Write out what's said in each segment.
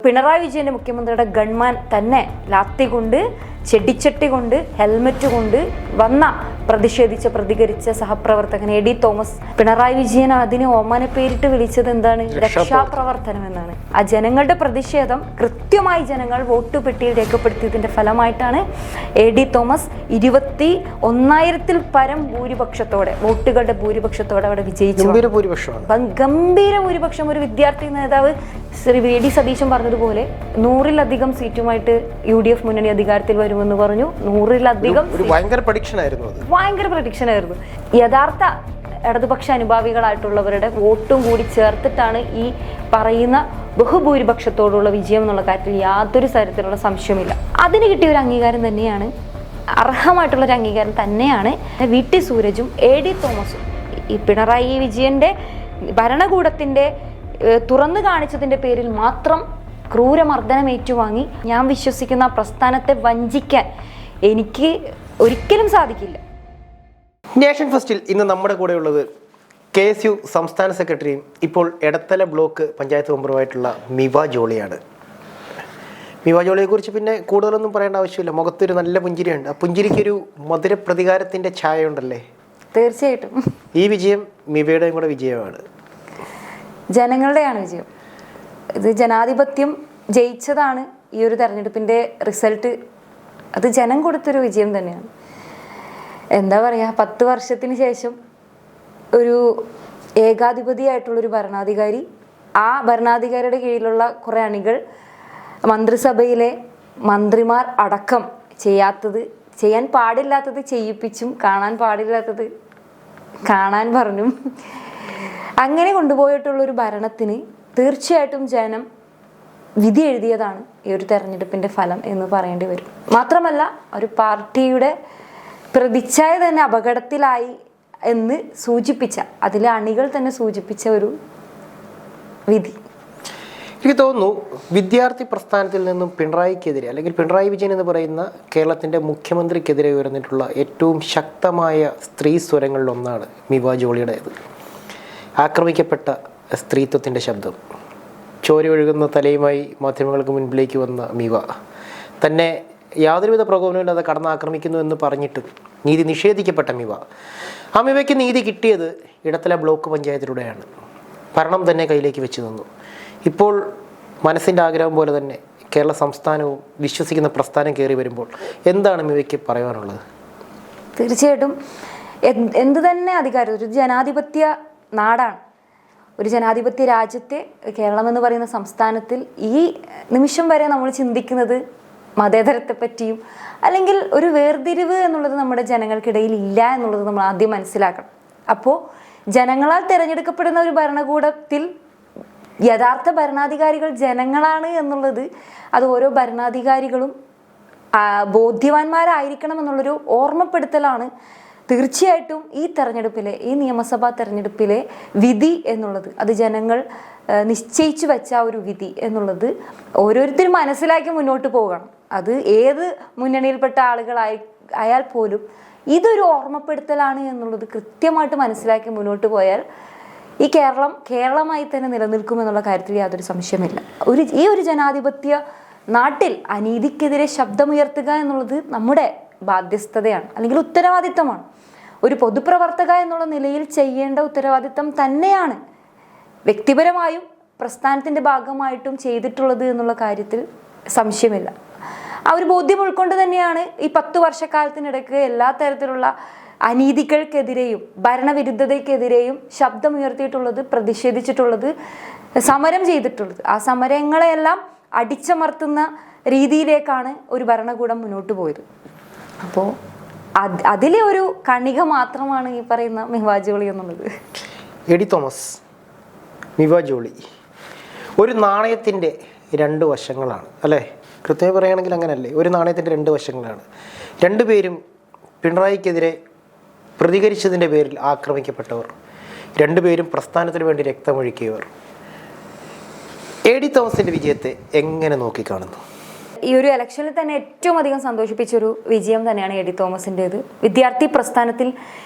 പിണറായി വിജയന്റെ മുഖ്യമന്ത്രിയുടെ ഗൺമാൻ തന്നെ ലാത്തി കൊണ്ട് ചെടിച്ചട്ടി കൊണ്ട് ഹെൽമറ്റ് കൊണ്ട് പ്രതികരിച്ച സഹപ്രവർത്തകൻ എ ഡി തോമസ് പിണറായി വിജയൻ അതിനെ ഓമന പേരിട്ട് വിളിച്ചത് എന്താണ്? രക്ഷാപ്രവർത്തനം എന്നാണ്. ആ ജനങ്ങളുടെ പ്രതിഷേധം കൃത്യമായി ജനങ്ങൾ വോട്ട് പെട്ടിയിൽ രേഖപ്പെടുത്തിയതിന്റെ ഫലമായിട്ടാണ് എ ഡി തോമസ് 21,000-ൽ പരം ഭൂരിപക്ഷത്തോടെ വോട്ടുകളുടെ ഭൂരിപക്ഷത്തോടെ അവിടെ വിജയിച്ചു. ഗംഭീര ഭൂരിപക്ഷം. ഒരു വിദ്യാർത്ഥി നേതാവ് ശ്രീ വി ഡി സതീശൻ പറഞ്ഞതുപോലെ 100-ലധികം സീറ്റുമായിട്ട് UDF മുന്നണി അധികാരത്തിൽ വരുമെന്ന് പറഞ്ഞു. 100-ലധികം ഭയങ്കര പ്രഡിക്ഷൻ ആയിരുന്നു. യഥാർത്ഥ ഇടതുപക്ഷ അനുഭാവികളായിട്ടുള്ളവരുടെ വോട്ടും കൂടി ചേർത്തിട്ടാണ് ഈ പറയുന്ന ബഹുഭൂരിപക്ഷത്തോടുള്ള വിജയം എന്നുള്ള കാര്യത്തിൽ യാതൊരു തരത്തിലുള്ള സംശയമില്ല. അതിന് കിട്ടിയ ഒരു അംഗീകാരം തന്നെയാണ്, അർഹമായിട്ടുള്ളൊരു അംഗീകാരം തന്നെയാണ് VT സൂരജും AD തോമസും ഈ പിണറായി വിജയന്റെ ഭരണകൂടത്തിന്റെ തുറന്നു കാണിച്ചതിന്റെ പേരിൽ മാത്രം ക്രൂരമർദ്ദനം ഏറ്റുവാങ്ങി ഞാൻ വിശ്വസിക്കുന്ന പ്രസ്ഥാനത്തെ വഞ്ചിക്കാൻ എനിക്ക് ഒരിക്കലും സാധിക്കില്ല. നേഷൻ ഫസ്റ്റിൽ ഇന്ന് നമ്മുടെ കൂടെയുള്ളത് KSU സംസ്ഥാന സെക്രട്ടറിയും ഇപ്പോൾ എടത്തല ബ്ലോക്ക് പഞ്ചായത്ത് മെമ്പറുമായിട്ടുള്ള മിവ ജോളിയാണ്. മിവ ജോളിയെക്കുറിച്ച് പിന്നെ കൂടുതലൊന്നും പറയേണ്ട ആവശ്യമില്ല. മുഖത്തൊരു നല്ല പുഞ്ചിരിയുണ്ട്. ആ പുഞ്ചിരിക്കൊരു മധുര പ്രതികാരത്തിൻ്റെ ഛായ ഉണ്ടല്ലേ? തീർച്ചയായിട്ടും ഈ വിജയം മിവയുടെയും കൂടെ വിജയമാണ്, ജനങ്ങളുടെയാണ് വിജയം. ഇത് ജനാധിപത്യം ജയിച്ചതാണ് ഈ ഒരു തെരഞ്ഞെടുപ്പിൻ്റെ റിസൾട്ട്. അത് ജനം കൊടുത്തൊരു വിജയം തന്നെയാണ്. എന്താ പറയുക, 10 വർഷത്തിന് ശേഷം ഒരു ഏകാധിപതിയായിട്ടുള്ളൊരു ഭരണാധികാരി, ആ ഭരണാധികാരിയുടെ കീഴിലുള്ള കുറേ അണികൾ, മന്ത്രിസഭയിലെ മന്ത്രിമാർ അടക്കം ചെയ്യാൻ പാടില്ലാത്തത് ചെയ്യിപ്പിച്ചും കാണാൻ പാടില്ലാത്തത് കാണാൻ പറഞ്ഞും അങ്ങനെ കൊണ്ടുപോയിട്ടുള്ളൊരു ഭരണത്തിന് തീർച്ചയായിട്ടും ജനം വിധി എഴുതിയതാണ് ഈ ഒരു തെരഞ്ഞെടുപ്പിൻ്റെ ഫലം എന്ന് പറയേണ്ടി വരും. മാത്രമല്ല ഒരു പാർട്ടിയുടെ പ്രതിച്ഛായ തന്നെ അപകടത്തിലായി എന്ന് സൂചിപ്പിച്ച, അതിലെ അണികൾ തന്നെ സൂചിപ്പിച്ച ഒരു വിധി. എനിക്ക് തോന്നുന്നു വിദ്യാർത്ഥി പ്രസ്ഥാനത്തിൽ നിന്നും പിണറായിക്കെതിരെ, അല്ലെങ്കിൽ പിണറായി വിജയൻ എന്ന് പറയുന്ന കേരളത്തിൻ്റെ മുഖ്യമന്ത്രിക്കെതിരെ ഉയർന്നിട്ടുള്ള ഏറ്റവും ശക്തമായ സ്ത്രീ സ്വരങ്ങളിലൊന്നാണ് മിവ ജോളിയുടേത്. ആക്രമിക്കപ്പെട്ട സ്ത്രീത്വത്തിൻ്റെ ശബ്ദം. ചോരയൊഴുകുന്ന തലയുമായി മാധ്യമങ്ങൾക്ക് മുൻപിലേക്ക് വന്ന മിവ തന്നെ യാതൊരുവിധ പ്രകോപനമില്ലാതെ കടന്നാക്രമിക്കുന്നു എന്ന് പറഞ്ഞിട്ട് നീതി നിഷേധിക്കപ്പെട്ട മിവ. ആ മിവയ്ക്ക് നീതി കിട്ടിയത് ഇടത്തല ബ്ലോക്ക് പഞ്ചായത്തിലൂടെയാണ്. ഭരണം തന്നെ കയ്യിലേക്ക് വെച്ച് തന്നു. ഇപ്പോൾ മനസ്സിൻ്റെ ആഗ്രഹം പോലെ തന്നെ കേരള സംസ്ഥാനവും വിശ്വസിക്കുന്ന പ്രസ്ഥാനം കയറി വരുമ്പോൾ എന്താണ് മിവയ്ക്ക് പറയാനുള്ളത്? തീർച്ചയായിട്ടും എന്ത് തന്നെ അധികാരം, ഒരു ജനാധിപത്യ നാടാണ്, ഒരു ജനാധിപത്യ രാജ്യത്തെ കേരളം എന്ന് പറയുന്ന സംസ്ഥാനത്തിൽ ഈ നിമിഷം വരെ നമ്മൾ ചിന്തിക്കുന്നത് മതേതരത്തെ പറ്റിയും, അല്ലെങ്കിൽ ഒരു വേർതിരിവ് എന്നുള്ളത് നമ്മുടെ ജനങ്ങൾക്കിടയിൽ ഇല്ല എന്നുള്ളത് നമ്മൾ ആദ്യം മനസ്സിലാക്കണം. അപ്പോൾ ജനങ്ങളാൽ തിരഞ്ഞെടുക്കപ്പെടുന്ന ഒരു ഭരണകൂടത്തിൽ യഥാർത്ഥ ഭരണാധികാരികൾ ജനങ്ങളാണ് എന്നുള്ളത് അത് ഓരോ ഭരണാധികാരികളും ബോധ്യവാന്മാരായിരിക്കണം എന്നുള്ളൊരു ഓർമ്മപ്പെടുത്തലാണ് തീർച്ചയായിട്ടും ഈ തെരഞ്ഞെടുപ്പിലെ, ഈ നിയമസഭാ തെരഞ്ഞെടുപ്പിലെ വിധി എന്നുള്ളത്. അത് ജനങ്ങൾ നിശ്ചയിച്ചു വെച്ച ഒരു വിധി എന്നുള്ളത് ഓരോരുത്തരും മനസ്സിലാക്കി മുന്നോട്ട് പോകണം. അത് ഏത് മുന്നണിയിൽപ്പെട്ട ആയാൽ പോലും ഇതൊരു ഓർമ്മപ്പെടുത്തലാണ് എന്നുള്ളത് കൃത്യമായിട്ട് മനസ്സിലാക്കി മുന്നോട്ട് പോയാൽ ഈ കേരളമായി തന്നെ നിലനിൽക്കുമെന്നുള്ള കാര്യത്തിൽ യാതൊരു സംശയമില്ല. ഈ ഒരു ജനാധിപത്യ നാട്ടിൽ അനീതിക്കെതിരെ ശബ്ദമുയർത്തുക എന്നുള്ളത് നമ്മുടെ ബാധ്യസ്ഥതയാണ്, അല്ലെങ്കിൽ ഉത്തരവാദിത്തമാണ്. ഒരു പൊതുപ്രവർത്തക എന്നുള്ള നിലയിൽ ചെയ്യേണ്ട ഉത്തരവാദിത്തം തന്നെയാണ് വ്യക്തിപരമായും പ്രസ്ഥാനത്തിൻ്റെ ഭാഗമായിട്ടും ചെയ്തിട്ടുള്ളത് എന്നുള്ള കാര്യത്തിൽ സംശയമില്ല. ആ ഒരു ബോധ്യം ഉൾക്കൊണ്ട് തന്നെയാണ് ഈ 10 വർഷക്കാലത്തിനിടയ്ക്ക് എല്ലാ തരത്തിലുള്ള അനീതികൾക്കെതിരെയും ഭരണവിരുദ്ധതയ്ക്കെതിരെയും ശബ്ദമുയർത്തിയിട്ടുള്ളത്, പ്രതിഷേധിച്ചിട്ടുള്ളത്, സമരം ചെയ്തിട്ടുള്ളത്. ആ സമരങ്ങളെയെല്ലാം അടിച്ചമർത്തുന്ന രീതിയിലേക്കാണ് ഒരു ഭരണകൂടം മുന്നോട്ട് പോയത്. അപ്പോൾ അതിലെ ഒരു കണിക മാത്രമാണ് ഈ പറയുന്ന മിവ ജോളി എന്നുള്ളത്. എ ഡി തോമസ്, മിവ ജോളി ഒരു നാണയത്തിൻ്റെ 2 വശങ്ങളാണ് അല്ലേ? കൃത്യമായി പറയുകയാണെങ്കിൽ അങ്ങനല്ലേ? ഒരു നാണയത്തിൻ്റെ 2 വശങ്ങളാണ്. രണ്ടുപേരും പിണറായിക്കെതിരെ പ്രതികരിച്ചതിൻ്റെ പേരിൽ ആക്രമിക്കപ്പെട്ടവർ, രണ്ടുപേരും പ്രസ്ഥാനത്തിന് വേണ്ടി രക്തമൊഴുക്കിയവർ. എ ഡി തോമസിൻ്റെ വിജയത്തെ എങ്ങനെ നോക്കിക്കാണുന്നു? ഈ ഒരു ഇലക്ഷനിൽ തന്നെ ഏറ്റവും അധികം സന്തോഷിപ്പിച്ചൊരു വിജയം തന്നെയാണ് എ ഡി തോമസിൻ്റേത്. വിദ്യാർത്ഥി പ്രസ്ഥാനത്തിൽ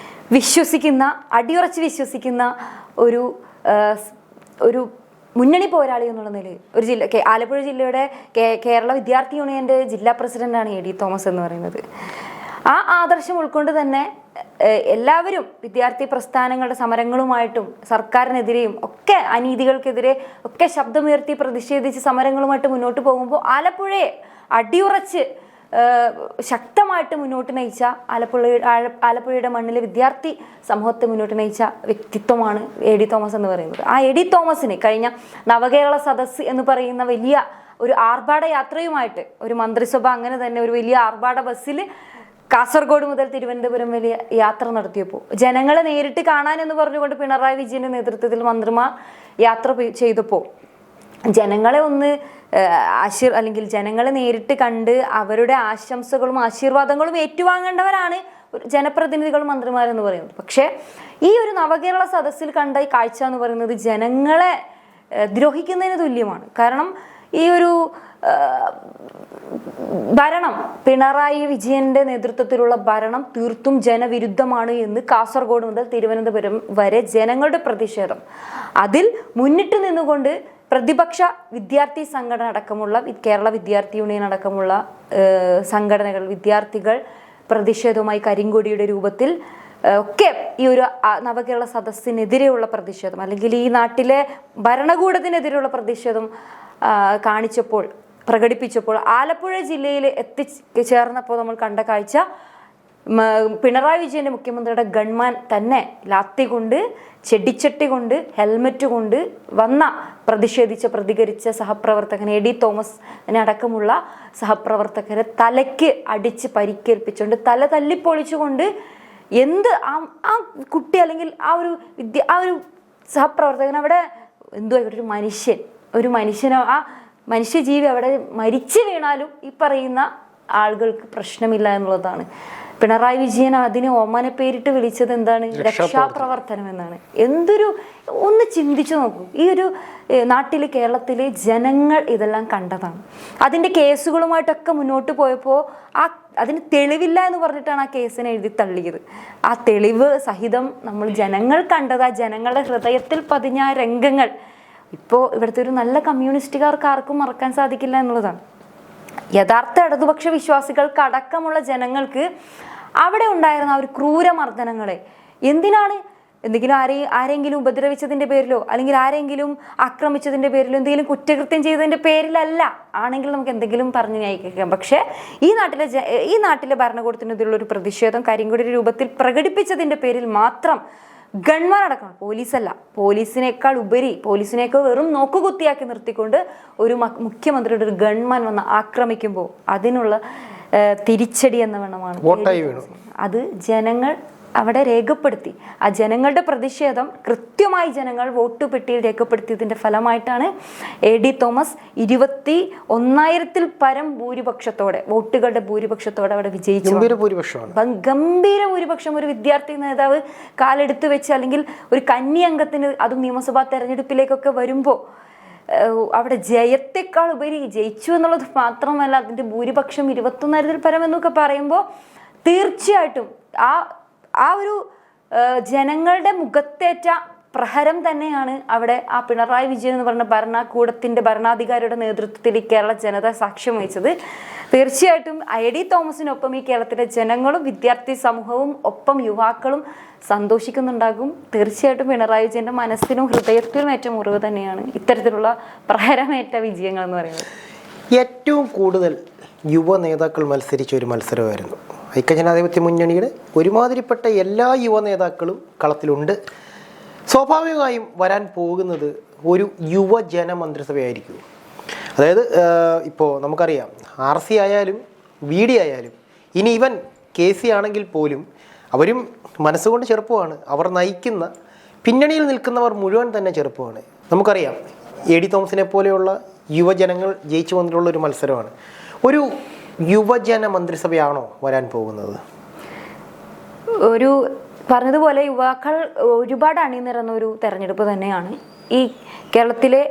വിശ്വസിക്കുന്ന, അടിയുറച്ച് വിശ്വസിക്കുന്ന ഒരു മുന്നണി പോരാളി എന്നുള്ള നിലയിൽ ഒരു ജില്ല ആലപ്പുഴ ജില്ലയുടെ കേരള വിദ്യാർത്ഥി യൂണിയന്റെ ജില്ലാ പ്രസിഡന്റാണ് എ ഡി തോമസ് എന്ന് പറയുന്നത്. ആ ആദർശം ഉൾക്കൊണ്ട് തന്നെ എല്ലാവരും വിദ്യാർത്ഥി പ്രസ്ഥാനങ്ങളുടെ സമരങ്ങളുമായിട്ടും സർക്കാരിനെതിരെയും ഒക്കെ അനീതികൾക്കെതിരെ ഒക്കെ ശബ്ദമുയർത്തി പ്രതിഷേധിച്ച് സമരങ്ങളുമായിട്ട് മുന്നോട്ട് പോകുമ്പോൾ ആലപ്പുഴയെ അടിയുറച്ച് ശക്തമായിട്ട് മുന്നോട്ട് നയിച്ച ആലപ്പുഴയുടെ മണ്ണിലെ വിദ്യാർത്ഥി സമൂഹത്തെ മുന്നോട്ട് നയിച്ച വ്യക്തിത്വമാണ് എ ഡി തോമസ് എന്ന് പറയുന്നത്. ആ എ ഡി തോമസിന് കഴിഞ്ഞ നവകേരള സദസ്സ് എന്ന് പറയുന്ന വലിയ ഒരു ആർഭാട യാത്രയുമായിട്ട് ഒരു മന്ത്രിസഭ അങ്ങനെ തന്നെ ഒരു വലിയ ആർഭാട ബസ്സിൽ കാസർഗോഡ് മുതൽ തിരുവനന്തപുരം വലിയ യാത്ര നടത്തിയപ്പോൾ ജനങ്ങളെ നേരിട്ട് കാണാനെന്ന് പറഞ്ഞുകൊണ്ട് പിണറായി വിജയന്റെ നേതൃത്വത്തിൽ മന്ത്രിമാർ യാത്ര ചെയ്തപ്പോൾ ജനങ്ങളെ ഒന്ന് അല്ലെങ്കിൽ ജനങ്ങളെ നേരിട്ട് കണ്ട് അവരുടെ ആശംസകളും ആശീർവാദങ്ങളും ഏറ്റുവാങ്ങേണ്ടവരാണ് ജനപ്രതിനിധികളും മന്ത്രിമാരെന്ന് പറയുന്നത്. പക്ഷേ ഈ ഒരു നവകേരള സദസ്സിൽ കണ്ട ഈ കാഴ്ച എന്ന് പറയുന്നത് ജനങ്ങളെ ദ്രോഹിക്കുന്നതിന് തുല്യമാണ്. കാരണം ഈ ഒരു ഭരണം, പിണറായി വിജയന്റെ നേതൃത്വത്തിലുള്ള ഭരണം തീർത്തും ജനവിരുദ്ധമാണ് എന്ന് കാസർഗോഡ് മുതൽ തിരുവനന്തപുരം വരെ ജനങ്ങളുടെ പ്രതിഷേധം. അതിൽ മുന്നിട്ട് നിന്നുകൊണ്ട് പ്രതിപക്ഷ വിദ്യാർത്ഥി സംഘടന അടക്കമുള്ള കേരള വിദ്യാർത്ഥി യൂണിയൻ അടക്കമുള്ള സംഘടനകൾ, വിദ്യാർത്ഥികൾ പ്രതിഷേധവുമായി കരിങ്കൊടിയുടെ രൂപത്തിൽ ഒക്കെ ഈ ഒരു നവകേരള സദസ്സിനെതിരെയുള്ള പ്രതിഷേധം അല്ലെങ്കിൽ ഈ നാട്ടിലെ ഭരണകൂടത്തിനെതിരെയുള്ള പ്രതിഷേധം പ്രകടിപ്പിച്ചപ്പോൾ ആലപ്പുഴ ജില്ലയിൽ എത്തിച്ചേർന്നപ്പോൾ നമ്മൾ കണ്ട കാഴ്ച പിണറായി വിജയന്റെ മുഖ്യമന്ത്രിയുടെ ഗൺമാൻ തന്നെ ലാത്തി കൊണ്ട്, ചെടിച്ചട്ടി കൊണ്ട്, ഹെൽമറ്റ് കൊണ്ട് പ്രതികരിച്ച സഹപ്രവർത്തകൻ എ ഡി തോമസിനെ അടക്കമുള്ള സഹപ്രവർത്തകരെ തലയ്ക്ക് അടിച്ച് പരിക്കേൽപ്പിച്ചുകൊണ്ട് തല തല്ലിപ്പൊളിച്ചുകൊണ്ട് ആ കുട്ടി അല്ലെങ്കിൽ ആ ഒരു സഹപ്രവർത്തകൻ അവിടെ ആയിക്കോട്ടെ ഒരു മനുഷ്യനോ ആ മനുഷ്യജീവി അവിടെ മരിച്ചു വീണാലും ഈ പറയുന്ന ആളുകൾക്ക് പ്രശ്നമില്ല എന്നുള്ളതാണ്. പിണറായി വിജയൻ അതിനെ ഓമന പേരിട്ട് വിളിച്ചത് എന്താണ്? രക്ഷാപ്രവർത്തനം എന്നാണ്. ഒന്ന് ചിന്തിച്ചു നോക്കൂ. ഈ ഒരു നാട്ടില് കേരളത്തിലെ ജനങ്ങൾ ഇതെല്ലാം കണ്ടതാണ്. അതിന്റെ കേസുകളുമായിട്ടൊക്കെ മുന്നോട്ട് പോയപ്പോൾ അതിന് തെളിവില്ല എന്ന് പറഞ്ഞിട്ടാണ് ആ കേസിനെ എഴുതി തള്ളിയത്. ആ തെളിവ് സഹിതം നമ്മൾ ജനങ്ങൾ കണ്ടത്, ആ ജനങ്ങളുടെ ഹൃദയത്തിൽ പതിഞ്ഞ രംഗങ്ങൾ ഇപ്പോൾ ഇവിടുത്തെ ഒരു നല്ല കമ്മ്യൂണിസ്റ്റുകാർക്ക് ആർക്കും മറക്കാൻ സാധിക്കില്ല എന്നുള്ളതാണ്. യഥാർത്ഥ ഇടതുപക്ഷ വിശ്വാസികൾക്ക് അടക്കമുള്ള ജനങ്ങൾക്ക് അവിടെ ഉണ്ടായിരുന്ന ആ ഒരു ക്രൂരമർദ്ദനങ്ങളെ എന്തെങ്കിലും ആരെങ്കിലും ഉപദ്രവിച്ചതിന്റെ പേരിലോ അല്ലെങ്കിൽ ആരെങ്കിലും ആക്രമിച്ചതിന്റെ പേരിലോ എന്തെങ്കിലും കുറ്റകൃത്യം ചെയ്തതിന്റെ പേരിലല്ല ആണെങ്കിൽ നമുക്ക് എന്തെങ്കിലും പറഞ്ഞു ന്യായീകരിക്കാം. പക്ഷേ ഈ നാട്ടിലെ ഭരണകൂടത്തിനെതിരെയുള്ള ഒരു പ്രതിഷേധം കരിങ്കൊടി രൂപത്തിൽ പ്രകടിപ്പിച്ചതിന്റെ പേരിൽ മാത്രം ഗൺമാൻ അടക്കണം, പോലീസല്ല, പോലീസിനേക്കാൾ വെറും നോക്കുകുത്തിയാക്കി നിർത്തിക്കൊണ്ട് ഒരു മുഖ്യമന്ത്രിയുടെ ഒരു ഗൺമാൻ വന്ന് ആക്രമിക്കുമ്പോൾ അതിനുള്ള തിരിച്ചടി എന്ന വണ്ണമാണ് അത് ജനങ്ങൾ അവിടെ രേഖപ്പെടുത്തി. ആ ജനങ്ങളുടെ പ്രതിഷേധം കൃത്യമായി ജനങ്ങൾ വോട്ട് പെട്ടിയിൽ രേഖപ്പെടുത്തിയതിന്റെ ഫലമായിട്ടാണ് എ ഡി തോമസ് 21,000-ൽ പരം ഭൂരിപക്ഷത്തോടെ, വോട്ടുകളുടെ ഭൂരിപക്ഷത്തോടെ അവിടെ വിജയിച്ചു. ഗംഭീര ഭൂരിപക്ഷം. ഒരു വിദ്യാർത്ഥി നേതാവ് കാലെടുത്ത് വെച്ച് അല്ലെങ്കിൽ ഒരു കന്നി അംഗത്തിന്, അതും നിയമസഭാ തെരഞ്ഞെടുപ്പിലേക്കൊക്കെ വരുമ്പോൾ അവിടെ ജയത്തെക്കാൾ ഉപരി ജയിച്ചു എന്നുള്ളത് മാത്രമല്ല, അതിന്റെ ഭൂരിപക്ഷം 21,000-ൽ പരം എന്നൊക്കെ പറയുമ്പോൾ തീർച്ചയായിട്ടും ആ ഒരു ജനങ്ങളുടെ മുഖത്തേറ്റ പ്രഹരം തന്നെയാണ് അവിടെ ആ പിണറായി വിജയൻ എന്ന് പറഞ്ഞ ഭരണാധികാരിയുടെ നേതൃത്വത്തിൽ ഈ കേരള ജനത സാക്ഷ്യം വഹിച്ചത്. തീർച്ചയായിട്ടും എ ഡി തോമസിനൊപ്പം ഈ കേരളത്തിലെ ജനങ്ങളും വിദ്യാർത്ഥി സമൂഹവും ഒപ്പം യുവാക്കളും സന്തോഷിക്കുന്നുണ്ടാകും. തീർച്ചയായിട്ടും പിണറായി വിജയന്റെ മനസ്സിനും ഹൃദയത്തിനും ഏറ്റ മുറിവ് തന്നെയാണ് ഇത്തരത്തിലുള്ള പ്രഹരമേറ്റ വിജയങ്ങൾ എന്ന് പറയുന്നത്. ഏറ്റവും കൂടുതൽ യുവ നേതാക്കൾ മത്സരിച്ച ഒരു മത്സരമായിരുന്നു. ഐക്യജനാധിപത്യ മുന്നണിയുടെ ഒരുമാതിരിപ്പെട്ട എല്ലാ യുവ നേതാക്കളും കളത്തിലുണ്ട്. സ്വാഭാവികമായും വരാൻ പോകുന്നത് ഒരു യുവജന മന്ത്രിസഭയായിരിക്കും. അതായത് ഇപ്പോൾ നമുക്കറിയാം, RC ആയാലും VD ആയാലും ഇനി ഇവൻ KC ആണെങ്കിൽ പോലും അവരും മനസ്സുകൊണ്ട് ചെറുപ്പമാണ്. അവർ നയിക്കുന്ന പിന്നണിയിൽ നിൽക്കുന്നവർ മുഴുവൻ തന്നെ ചെറുപ്പമാണ്. നമുക്കറിയാം എ ഡി തോമസിനെ പോലെയുള്ള യുവജനങ്ങൾ ജയിച്ചു വന്നിട്ടുള്ള ഒരു മത്സരമാണ്. ഒരു യുവജന മന്ത്രിസഭയാണോ വരാൻ പോകുന്നത്? ഒരു പറഞ്ഞതുപോലെ യുവാക്കൾ ഒരുപാട് അണിനിരന്ന ഒരു തെരഞ്ഞെടുപ്പ് തന്നെയാണ്. ഈ കേരളത്തിലെ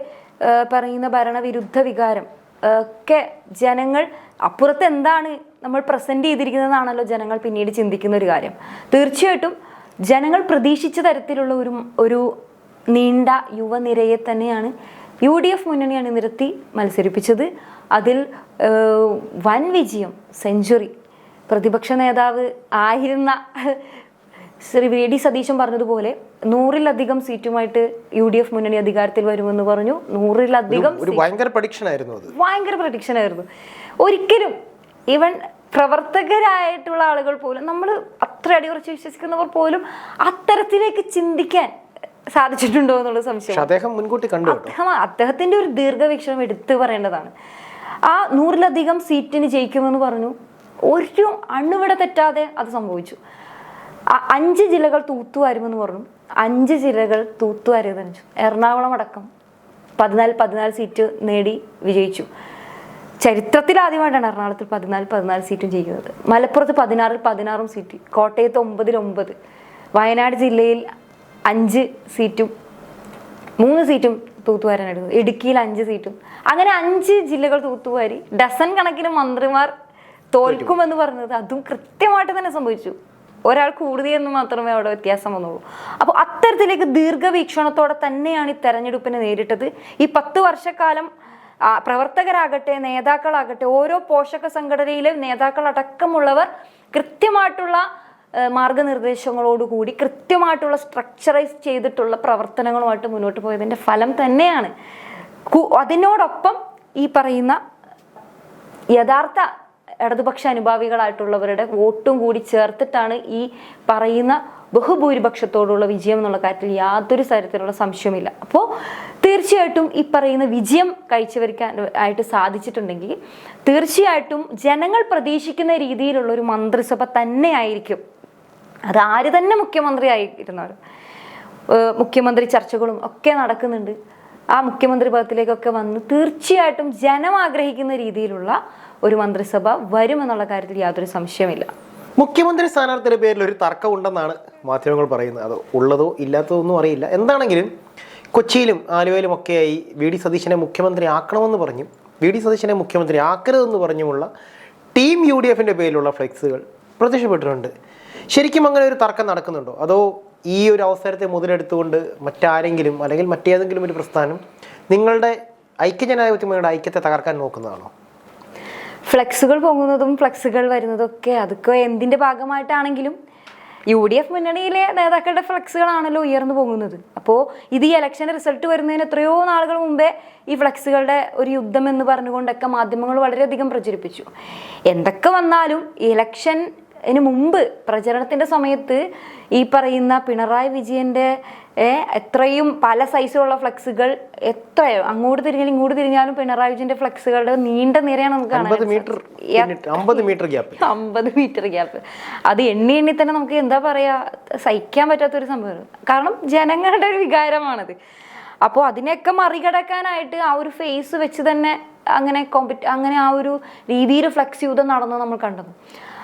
പറയുന്ന ഭരണവിരുദ്ധ വികാരം ഒക്കെ ജനങ്ങൾ അപ്പുറത്ത് എന്താണ് നമ്മൾ പ്രസന്റ് ചെയ്തിരിക്കുന്നതാണല്ലോ ജനങ്ങൾ പിന്നീട് ചിന്തിക്കുന്ന ഒരു കാര്യം. തീർച്ചയായിട്ടും ജനങ്ങൾ പ്രതീക്ഷിച്ച തരത്തിലുള്ള ഒരു നീണ്ട യുവനിരയെ തന്നെയാണ് UDF മുന്നണി അണിനിരത്തി മത്സരിപ്പിച്ചത്. അതിൽ വൻ വിജയം, സെഞ്ചുറി. പ്രതിപക്ഷ നേതാവ് ആയിരുന്ന ശ്രീ VD സതീശൻ പറഞ്ഞതുപോലെ 100-ലധികം സീറ്റുമായിട്ട് UDF മുന്നണി അധികാരത്തിൽ വരുമെന്ന് പറഞ്ഞു. 100-ലധികം ഭയങ്കര പ്രഡിക്ഷൻ ആയിരുന്നു. ഒരിക്കലും ഈവൻ പ്രവർത്തകരായിട്ടുള്ള ആളുകൾ പോലും, നമ്മൾ അത്ര അടിയുറച്ച് വിശ്വസിക്കുന്നവർ പോലും അത്തരത്തിലേക്ക് ചിന്തിക്കാൻ സാധിച്ചിട്ടുണ്ടോ എന്നുള്ള സംശയം. അദ്ദേഹം മുൻകൂട്ടി കണ്ടു. അദ്ദേഹത്തിന്റെ ഒരു ദീർഘവീക്ഷണം എടുത്തു പറയേണ്ടതാണ്. ആ 100-ലധികം സീറ്റിന് ജയിക്കുമെന്ന് പറഞ്ഞു. ഒരു അണുവിട തെറ്റാതെ അത് സംഭവിച്ചു. 5 ജില്ലകൾ തൂത്തുവാരുമെന്ന് പറഞ്ഞു. 5 ജില്ലകൾ തൂത്തുവാരിയതഞ്ചു. എറണാകുളം അടക്കം 14 സീറ്റ് നേടി വിജയിച്ചു. ചരിത്രത്തിൽ ആദ്യമായിട്ടാണ് എറണാകുളത്തിൽ 14 സീറ്റും ജയിക്കുന്നത്. മലപ്പുറത്ത് 16 സീറ്റ്, കോട്ടയത്ത് 9 വയനാട് ജില്ലയിൽ 5 സീറ്റും 3 സീറ്റും തൂത്തുവാരാനായിരുന്നു. ഇടുക്കിയിൽ 5 സീറ്റും. അങ്ങനെ 5 ജില്ലകൾ തൂത്തുവാരി ഡസൻ കണക്കിന് മന്ത്രിമാർ തോൽക്കുമെന്ന് പറഞ്ഞത് അതും കൃത്യമായിട്ട് തന്നെ സംഭവിച്ചു. ഒരാൾ കൂടുതലെന്ന് മാത്രമേ അവിടെ വ്യത്യാസം വന്നുള്ളൂ. അപ്പോൾ അത്തരത്തിലേക്ക് ദീർഘവീക്ഷണത്തോടെ തന്നെയാണ് ഈ തെരഞ്ഞെടുപ്പിനെ നേരിട്ടത്. ഈ 10 വർഷക്കാലം പ്രവർത്തകരാകട്ടെ, നേതാക്കളാകട്ടെ, ഓരോ പോഷക സംഘടനയിലെ നേതാക്കൾ അടക്കമുള്ളവർ കൃത്യമായിട്ടുള്ള മാർഗനിർദ്ദേശങ്ങളോടുകൂടി കൃത്യമായിട്ടുള്ള സ്ട്രക്ചറൈസ് ചെയ്തിട്ടുള്ള പ്രവർത്തനങ്ങളുമായിട്ട് മുന്നോട്ട് പോയതിൻ്റെ ഫലം തന്നെയാണ്. അതിനോടൊപ്പം ഈ പറയുന്ന യഥാർത്ഥ ഇടതുപക്ഷ അനുഭാവികളായിട്ടുള്ളവരുടെ വോട്ടും കൂടി ചേർത്തിട്ടാണ് ഈ പറയുന്ന ബഹുഭൂരിപക്ഷത്തോടുള്ള വിജയം എന്നുള്ള കാര്യത്തിൽ യാതൊരു തരത്തിലുള്ള സംശയമില്ല. അപ്പോൾ തീർച്ചയായിട്ടും ഈ പറയുന്ന വിജയം കാഴ്ചവെക്കാൻ ആയിട്ട് സാധിച്ചിട്ടുണ്ടെങ്കിൽ തീർച്ചയായിട്ടും ജനങ്ങൾ പ്രതീക്ഷിക്കുന്ന രീതിയിലുള്ള ഒരു മന്ത്രിസഭ തന്നെയായിരിക്കും. അത് ആര് തന്നെ മുഖ്യമന്ത്രി ആയിരുന്നാലും. മുഖ്യമന്ത്രി ചർച്ചകളും ഒക്കെ നടക്കുന്നുണ്ട്. ആ മുഖ്യമന്ത്രി പദത്തിലേക്കൊക്കെ വന്ന് തീർച്ചയായിട്ടും ജനം ആഗ്രഹിക്കുന്ന രീതിയിലുള്ള ഒരു മന്ത്രിസഭ വരുമെന്നുള്ള കാര്യത്തിൽ യാതൊരു സംശയമില്ല. മുഖ്യമന്ത്രി സ്ഥാനാർത്ഥിയുടെ പേരിൽ ഒരു തർക്കം ഉണ്ടെന്നാണ് മാധ്യമങ്ങൾ പറയുന്നത്. അത് ഉള്ളതോ ഇല്ലാത്തതോ ഒന്നും അറിയില്ല. എന്താണെങ്കിലും കൊച്ചിയിലും ആലുവയിലും ഒക്കെയായി VD സതീശനെ മുഖ്യമന്ത്രി ആക്കണമെന്ന് പറഞ്ഞും VD സതീശനെ മുഖ്യമന്ത്രി ആക്കരുതെന്ന് പറഞ്ഞുമുള്ള ടീം UDFന്റെ പേരിലുള്ള ഫ്ലെക്സുകൾ പ്രത്യക്ഷപ്പെട്ടിട്ടുണ്ട്. ശരിക്കും അങ്ങനെ ഒരു തർക്കം നടക്കുന്നുണ്ടോ? അതോ ഈ ഒരു അവസരത്തെ മുതലെടുത്തുകൊണ്ട് മറ്റാരെങ്കിലും അല്ലെങ്കിൽ മറ്റേതെങ്കിലും ഒരു പ്രസ്ഥാനം നിങ്ങളുടെ ഐക്യജനാധിപത്യങ്ങളുടെ ഐക്യത്തെ തകർക്കാൻ നോക്കുന്നതാണോ? ഫ്ലെക്സുകൾ പൊങ്ങുന്നതും ഫ്ലെക്സുകൾ വരുന്നതും ഒക്കെ അതൊക്കെ എന്തിൻ്റെ ഭാഗമായിട്ടാണെങ്കിലും UDF മുന്നണിയിലെ നേതാക്കളുടെ ഫ്ലെക്സുകളാണല്ലോ ഉയർന്നു പോകുന്നത്. അപ്പോൾ ഇത് ഈ ഇലക്ഷൻ്റെ റിസൾട്ട് വരുന്നതിന് എത്രയോ നാളുകൾ മുമ്പേ ഈ ഫ്ലെക്സുകളുടെ ഒരു യുദ്ധം എന്ന് പറഞ്ഞുകൊണ്ടൊക്കെ മാധ്യമങ്ങൾ വളരെയധികം പ്രചരിപ്പിച്ചു. എന്തൊക്കെ വന്നാലും ഇലക്ഷന് മുമ്പ് പ്രചരണത്തിൻ്റെ സമയത്ത് ഈ പറയുന്ന പിണറായി വിജയൻ്റെ എത്രയും പല സൈസിലുള്ള ഫ്ലെക്സുകൾ എത്രയോ അങ്ങോട്ട് തിരിഞ്ഞാലും ഇങ്ങോട്ട് തിരിഞ്ഞാലും പിണറായി വിജയന്റെ ഫ്ലെക്സുകളുടെ നീണ്ട നിരയാണ് നമുക്ക് കാണാൻ. 50 മീറ്റർ ഗ്യാപ്പ്. അത് എണ്ണി തന്നെ നമുക്ക് എന്താ പറയാ, സഹിക്കാൻ പറ്റാത്തൊരു സംഭവമാണ്. കാരണം ജനങ്ങളുടെ ഒരു വികാരമാണത്. അപ്പോൾ അതിനെയൊക്കെ മറികടക്കാനായിട്ട് ആ ഒരു ഫേസ് വെച്ച് തന്നെ അങ്ങനെ ആ ഒരു രീതിയിൽ ഫ്ലെക്സ് യുദ്ധം നടന്നു നമ്മൾ കണ്ടത്.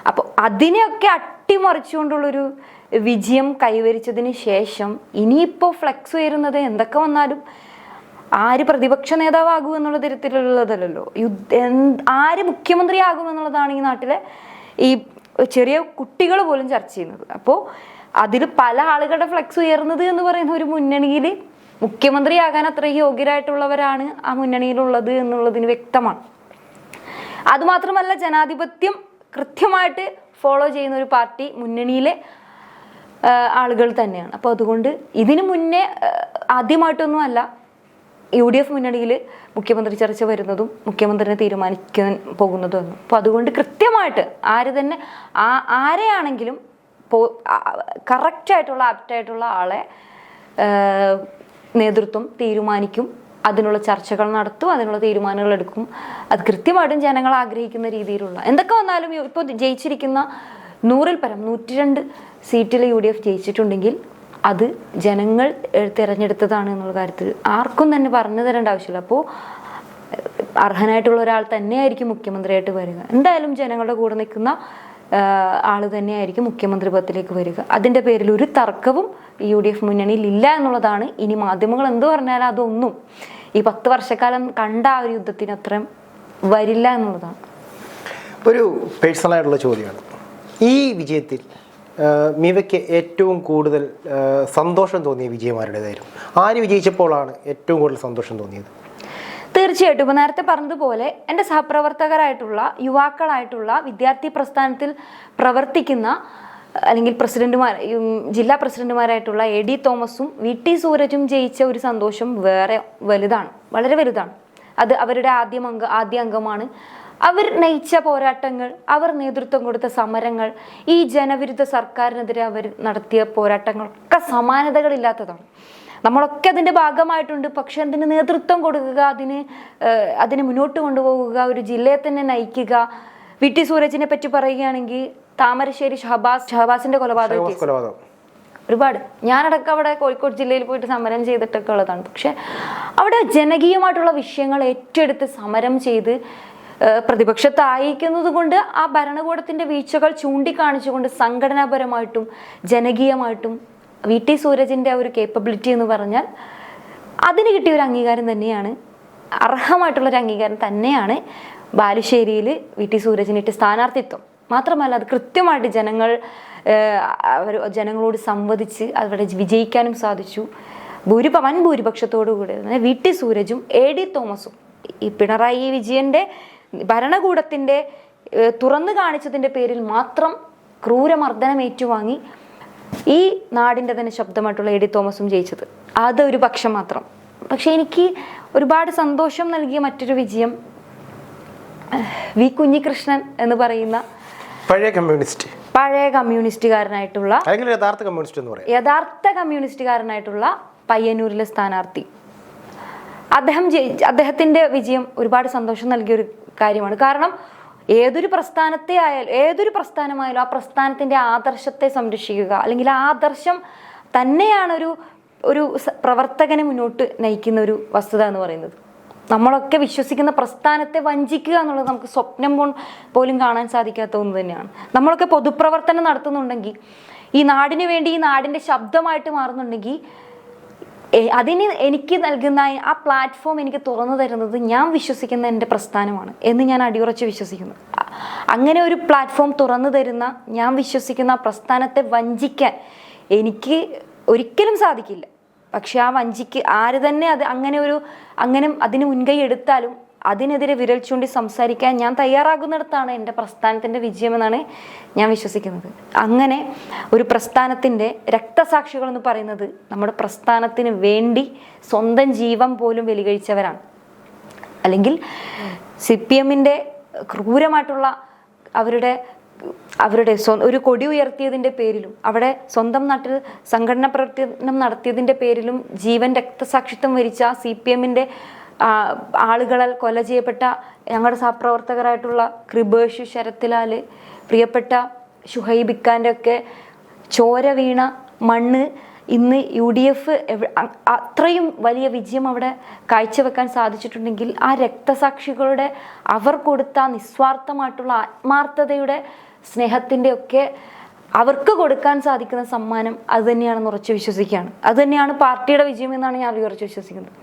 അപ്പോൾ അതിനെയൊക്കെ അട്ടിമറിച്ചുകൊണ്ടുള്ളൊരു വിജയം കൈവരിച്ചതിന് ശേഷം ഇനിയിപ്പോൾ ഫ്ലെക്സ് ഉയരുന്നത് എന്തൊക്കെ വന്നാലും ആര് പ്രതിപക്ഷ നേതാവാകും എന്നുള്ള തരത്തിലുള്ളതല്ലോ, ആര് മുഖ്യമന്ത്രിയാകുമെന്നുള്ളതാണ് ഈ നാട്ടിലെ ഈ ചെറിയ കുട്ടികൾ പോലും ചർച്ച ചെയ്യുന്നത്. അപ്പോൾ അതിൽ പല ആളുകളുടെ ഫ്ലെക്സ് ഉയർന്നത് എന്ന് പറയുന്ന ഒരു മുന്നണിയിൽ മുഖ്യമന്ത്രിയാകാൻ അത്ര യോഗ്യരായിട്ടുള്ളവരാണ് ആ മുന്നണിയിലുള്ളത് എന്നുള്ളതിന് വ്യക്തമാണ്. അതുമാത്രമല്ല, ജനാധിപത്യം കൃത്യമായിട്ട് ഫോളോ ചെയ്യുന്ന ഒരു പാർട്ടി മുന്നണിയിലെ ആളുകൾ തന്നെയാണ്. അപ്പോൾ അതുകൊണ്ട് ഇതിനു മുന്നേ ആദ്യമായിട്ടൊന്നും അല്ല UDF മുന്നണിയിൽ മുഖ്യമന്ത്രി ചർച്ച വരുന്നതും മുഖ്യമന്ത്രിനെ തീരുമാനിക്കാൻ പോകുന്നതും. അപ്പോൾ അതുകൊണ്ട് കൃത്യമായിട്ട് ആരെയാണെങ്കിലും കറക്റ്റായിട്ടുള്ള ആപ്റ്റായിട്ടുള്ള ആളെ നേതൃത്വം തീരുമാനിക്കും, അതിനുള്ള ചർച്ചകൾ നടത്തും, അതിനുള്ള തീരുമാനങ്ങൾ എടുക്കും. അത് കൃത്യമായിട്ടും ജനങ്ങൾ ആഗ്രഹിക്കുന്ന രീതിയിലുള്ള എന്തൊക്കെ വന്നാലും ഇപ്പോൾ ജയിച്ചിരിക്കുന്ന 100-ൽ പരം 102 സീറ്റിൽ UDF ജയിച്ചിട്ടുണ്ടെങ്കിൽ അത് ജനങ്ങൾ തിരഞ്ഞെടുത്തതാണ് എന്നുള്ള കാര്യത്തിൽ ആർക്കും തന്നെ പറഞ്ഞു തരേണ്ട ആവശ്യമില്ല. അപ്പോൾ അർഹനായിട്ടുള്ള ഒരാൾ തന്നെയായിരിക്കും മുഖ്യമന്ത്രിയായിട്ട് വരിക. എന്തായാലും ജനങ്ങളുടെ കൂടെ നിൽക്കുന്ന ആൾ തന്നെയായിരിക്കും മുഖ്യമന്ത്രി പദത്തിലേക്ക് വരിക. അതിൻ്റെ പേരിൽ ഒരു തർക്കവും UDF മുന്നണിയിൽ ഇല്ല എന്നുള്ളതാണ്. ഇനി മാധ്യമങ്ങൾ എന്ത് പറഞ്ഞാലും അതൊന്നും ഈ 10 വർഷക്കാലം കണ്ട ആ ഒരു യുദ്ധത്തിന് അത്രയും വരില്ല എന്നുള്ളതാണ്. ഒരു പേഴ്സണലായിട്ടുള്ള ചോദ്യമാണ്. ഈ വിജയത്തിൽ മീവയ്ക്ക് ഏറ്റവും കൂടുതൽ സന്തോഷം തോന്നിയ വിജയം ആരുടേതായിരുന്നു? ആര് വിജയിച്ചപ്പോഴാണ് ഏറ്റവും കൂടുതൽ സന്തോഷം തോന്നിയത്? തീർച്ചയായിട്ടും ഇപ്പൊ നേരത്തെ പറഞ്ഞതുപോലെ എൻ്റെ സഹപ്രവർത്തകരായിട്ടുള്ള യുവാക്കളായിട്ടുള്ള വിദ്യാർത്ഥി പ്രസ്ഥാനത്തിൽ പ്രവർത്തിക്കുന്ന അല്ലെങ്കിൽ ജില്ലാ പ്രസിഡന്റുമാരായിട്ടുള്ള AD തോമസും VT സൂരജും ജയിച്ച ഒരു സന്തോഷം വേറെ വലുതാണ്, വളരെ വലുതാണ്. അത് അവരുടെ ആദ്യ അംഗമാണ്. അവർ നയിച്ച പോരാട്ടങ്ങൾ, അവർ നേതൃത്വം കൊടുത്ത സമരങ്ങൾ, ഈ ജനവിരുദ്ധ സർക്കാരിനെതിരെ അവർ നടത്തിയ പോരാട്ടങ്ങളൊക്കെ സമാനതകളില്ലാത്തതാണ്. നമ്മളൊക്കെ അതിൻ്റെ ഭാഗമായിട്ടുണ്ട്. പക്ഷെ അതിന് നേതൃത്വം കൊടുക്കുക, അതിന് മുന്നോട്ട് കൊണ്ടുപോകുക, ഒരു ജില്ലയെ തന്നെ നയിക്കുക. VT സൂരജിനെ പറ്റി പറയുകയാണെങ്കിൽ താമരശ്ശേരി ഷഹബാസിന്റെ കൊലപാതകം ഒരുപാട്, ഞാനടക്കം അവിടെ കോഴിക്കോട് ജില്ലയിൽ പോയിട്ട് സമരം ചെയ്തിട്ടൊക്കെ ഉള്ളതാണ്. പക്ഷെ അവിടെ ജനകീയമായിട്ടുള്ള വിഷയങ്ങൾ ഏറ്റെടുത്ത് സമരം ചെയ്ത് പ്രതിപക്ഷത്തായിരിക്കുന്നത് കൊണ്ട് ആ ഭരണകൂടത്തിന്റെ വീഴ്ചകൾ ചൂണ്ടിക്കാണിച്ചുകൊണ്ട് സംഘടനാപരമായിട്ടും ജനകീയമായിട്ടും VT സൂരജിന്റെ ഒരു കേപ്പബിലിറ്റി എന്ന് പറഞ്ഞാൽ അതിന് കിട്ടിയ ഒരു അംഗീകാരം തന്നെയാണ്, അർഹമായിട്ടുള്ളൊരു അംഗീകാരം തന്നെയാണ് ബാലുശ്ശേരിയിൽ VT സൂരജിനിട്ട് സ്ഥാനാർത്ഥിത്വം. മാത്രമല്ല അത് കൃത്യമായിട്ട് ജനങ്ങളോട് സംവദിച്ച് അവിടെ വിജയിക്കാനും സാധിച്ചു. വൻ ഭൂരിപക്ഷത്തോടു കൂടി VT സൂരജും AD തോമസും ഈ പിണറായി വിജയന്റെ ഭരണകൂടത്തിന്റെ തുറന്നു കാണിച്ചതിന്റെ പേരിൽ മാത്രം ക്രൂരമർദ്ദനം ഏറ്റുവാങ്ങി ഈ നാടിന്റെ തന്നെ ശബ്ദമായിട്ടുള്ള AD തോമസും ജയിച്ചത് അതൊരു പക്ഷം മാത്രം. പക്ഷെ എനിക്ക് ഒരുപാട് സന്തോഷം നൽകിയ മറ്റൊരു വിജയം V കുഞ്ഞികൃഷ്ണൻ എന്ന് പറയുന്ന പഴയ കമ്മ്യൂണിസ്റ്റുകാരനായിട്ടുള്ള യഥാർത്ഥ കമ്മ്യൂണിസ്റ്റുകാരനായിട്ടുള്ള പയ്യന്നൂരിലെ സ്ഥാനാർത്ഥി, അദ്ദേഹത്തിന്റെ വിജയം ഒരുപാട് സന്തോഷം നൽകിയ ഒരു കാര്യമാണ്. കാരണം ഏതൊരു പ്രസ്ഥാനമായാലും ആ പ്രസ്ഥാനത്തിന്റെ ആദർശത്തെ സംരക്ഷിക്കുക, അല്ലെങ്കിൽ ആ ആദർശം തന്നെയാണ് ഒരു പ്രവർത്തകനെ മുന്നോട്ട് നയിക്കുന്ന ഒരു വസ്തുത എന്ന് പറയുന്നത്. നമ്മളൊക്കെ വിശ്വസിക്കുന്ന പ്രസ്ഥാനത്തെ വഞ്ചിക്കുക എന്നുള്ളത് നമുക്ക് സ്വപ്നം പോലും കാണാൻ സാധിക്കാത്ത ഒന്ന് തന്നെയാണ്. നമ്മളൊക്കെ പൊതുപ്രവർത്തനം നടത്തുന്നുണ്ടെങ്കിൽ, ഈ നാടിന് വേണ്ടി ഈ നാടിന്റെ ശബ്ദമായിട്ട് മാറുന്നുണ്ടെങ്കിൽ, അതിന് എനിക്ക് നൽകുന്ന ആ പ്ലാറ്റ്ഫോം എനിക്ക് തുറന്നു തരുന്നത് ഞാൻ വിശ്വസിക്കുന്ന എൻ്റെ പ്രസ്ഥാനമാണ് എന്ന് ഞാൻ അടിയുറച്ച് വിശ്വസിക്കുന്നു. അങ്ങനെ ഒരു പ്ലാറ്റ്ഫോം തുറന്നു തരുന്ന ഞാൻ വിശ്വസിക്കുന്ന ആ പ്രസ്ഥാനത്തെ വഞ്ചിക്കാൻ എനിക്ക് ഒരിക്കലും സാധിക്കില്ല. പക്ഷെ ആ വഞ്ചിക്ക് ആര് തന്നെ അങ്ങനെ അതിന് മുൻകൈ എടുത്താലും അതിനെതിരെ വിരൽ ചൂണ്ടി സംസാരിക്കാൻ ഞാൻ തയ്യാറാകുന്നിടത്താണ് എൻ്റെ പ്രസ്ഥാനത്തിൻ്റെ വിജയമെന്നാണ് ഞാൻ വിശ്വസിക്കുന്നത്. അങ്ങനെ ഒരു പ്രസ്ഥാനത്തിൻ്റെ രക്തസാക്ഷികൾ എന്ന് പറയുന്നത് നമ്മുടെ പ്രസ്ഥാനത്തിന് വേണ്ടി സ്വന്തം ജീവൻ പോലും ബലികഴിച്ചവരാണ്. അല്ലെങ്കിൽ CPM-ന്റെ ക്രൂരമായിട്ടുള്ള അവരുടെ ഒരു കൊടി ഉയർത്തിയതിൻ്റെ പേരിലും അവിടെ സ്വന്തം നാട്ടിൽ സംഘടന പ്രവർത്തനം നടത്തിയതിൻ്റെ പേരിലും രക്തസാക്ഷിത്വം വരിച്ച CPM-ന്റെ ആളുകളാൽ കൊല ചെയ്യപ്പെട്ട ഞങ്ങളുടെ സഹപ്രവർത്തകരായിട്ടുള്ള കൃപേഷ്, ശരത്ലാൽ, പ്രിയപ്പെട്ട ഷുഹൈബ് ഇക്കാൻ്റെ ഒക്കെ ചോര വീണ മണ്ണ് ഇന്ന് UDF അത്രയും വലിയ വിജയം അവിടെ കാഴ്ചവെക്കാൻ സാധിച്ചിട്ടുണ്ടെങ്കിൽ ആ രക്തസാക്ഷികളുടെ അവർ കൊടുത്ത നിസ്വാർത്ഥമായിട്ടുള്ള ആത്മാർത്ഥതയുടെ സ്നേഹത്തിൻ്റെ ഒക്കെ അവർക്ക് കൊടുക്കാൻ സാധിക്കുന്ന സമ്മാനം അത് തന്നെയാണെന്ന് ഉറച്ചു വിശ്വസിക്കുകയാണ്. അത് തന്നെയാണ് പാർട്ടിയുടെ വിജയം എന്നാണ് ഞാൻ ഉറച്ചു വിശ്വസിക്കുന്നത്.